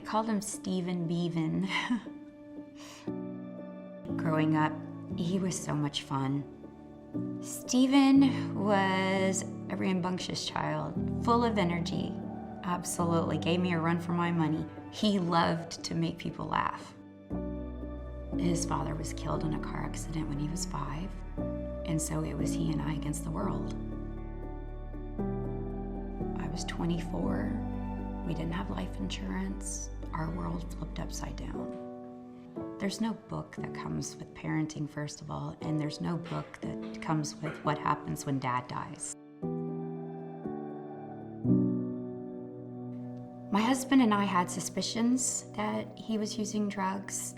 called him Stephen Beaven. Growing up, he was so much fun. Stephen was a rambunctious child, full of energy. Absolutely, gave me a run for my money. He loved to make people laugh. His father was killed in a car accident when he was 5, and so it was he and I against the world. I was 24. We didn't have life insurance. Our world flipped upside down. There's no book that comes with parenting, first of all, and there's no book that comes with what happens when dad dies. My husband and I had suspicions that he was using drugs,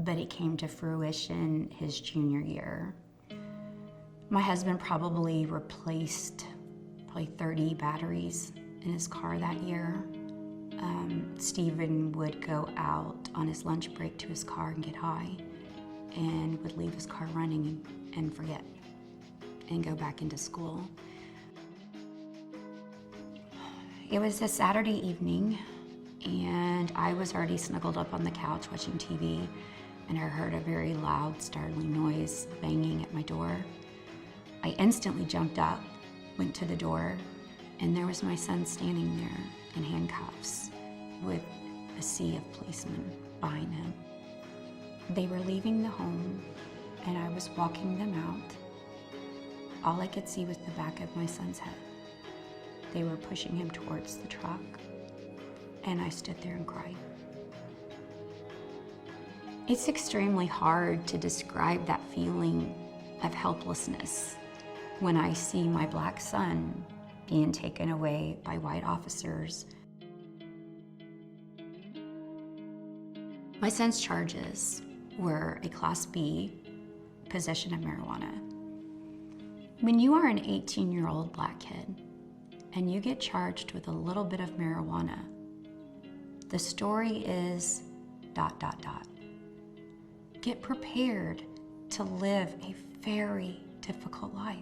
but it came to fruition his junior year. My husband probably replaced 30 batteries in his car that year. Stephen would go out on his lunch break to his car and get high, and would leave his car running and forget, and go back into school. It was a Saturday evening, and I was already snuggled up on the couch watching TV, and I heard a very loud, startling noise banging at my door. I instantly jumped up, went to the door, and there was my son standing there in handcuffs with a sea of policemen behind him. They were leaving the home, and I was walking them out. All I could see was the back of my son's head. They were pushing him towards the truck, and I stood there and cried. It's extremely hard to describe that feeling of helplessness when I see my black son being taken away by white officers. My son's charges were a Class B possession of marijuana. When you are an 18-year-old black kid and you get charged with a little bit of marijuana, the story is ... Get prepared to live a very difficult life.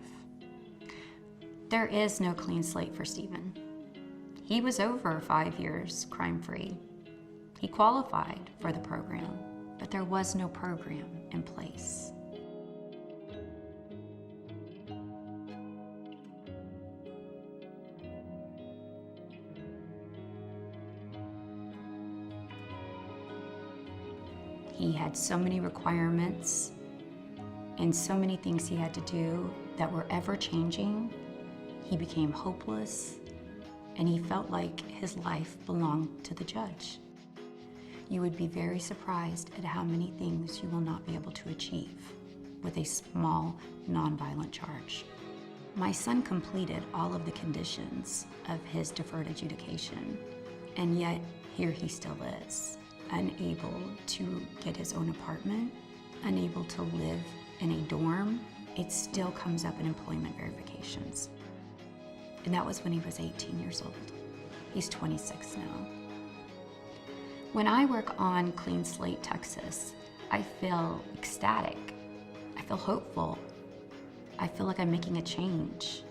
There is no clean slate for Stephen. He was over 5 years crime-free. He qualified for the program, but there was no program in place. He had so many requirements and so many things he had to do that were ever-changing. He became hopeless, and he felt like his life belonged to the judge. You would be very surprised at how many things you will not be able to achieve with a small, nonviolent charge. My son completed all of the conditions of his deferred adjudication, and yet here he still is, unable to get his own apartment, unable to live in a dorm. It still comes up in employment verifications. And that was when he was 18 years old. He's 26 now. When I work on Clean Slate Texas, I feel ecstatic. I feel hopeful. I feel like I'm making a change.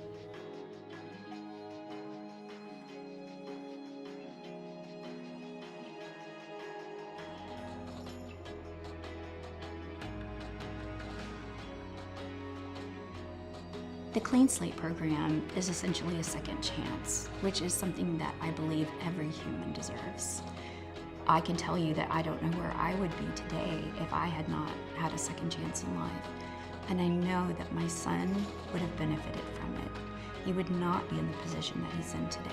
The Clean Slate program is essentially a second chance, which is something that I believe every human deserves. I can tell you that I don't know where I would be today if I had not had a second chance in life. And I know that my son would have benefited from it. He would not be in the position that he's in today.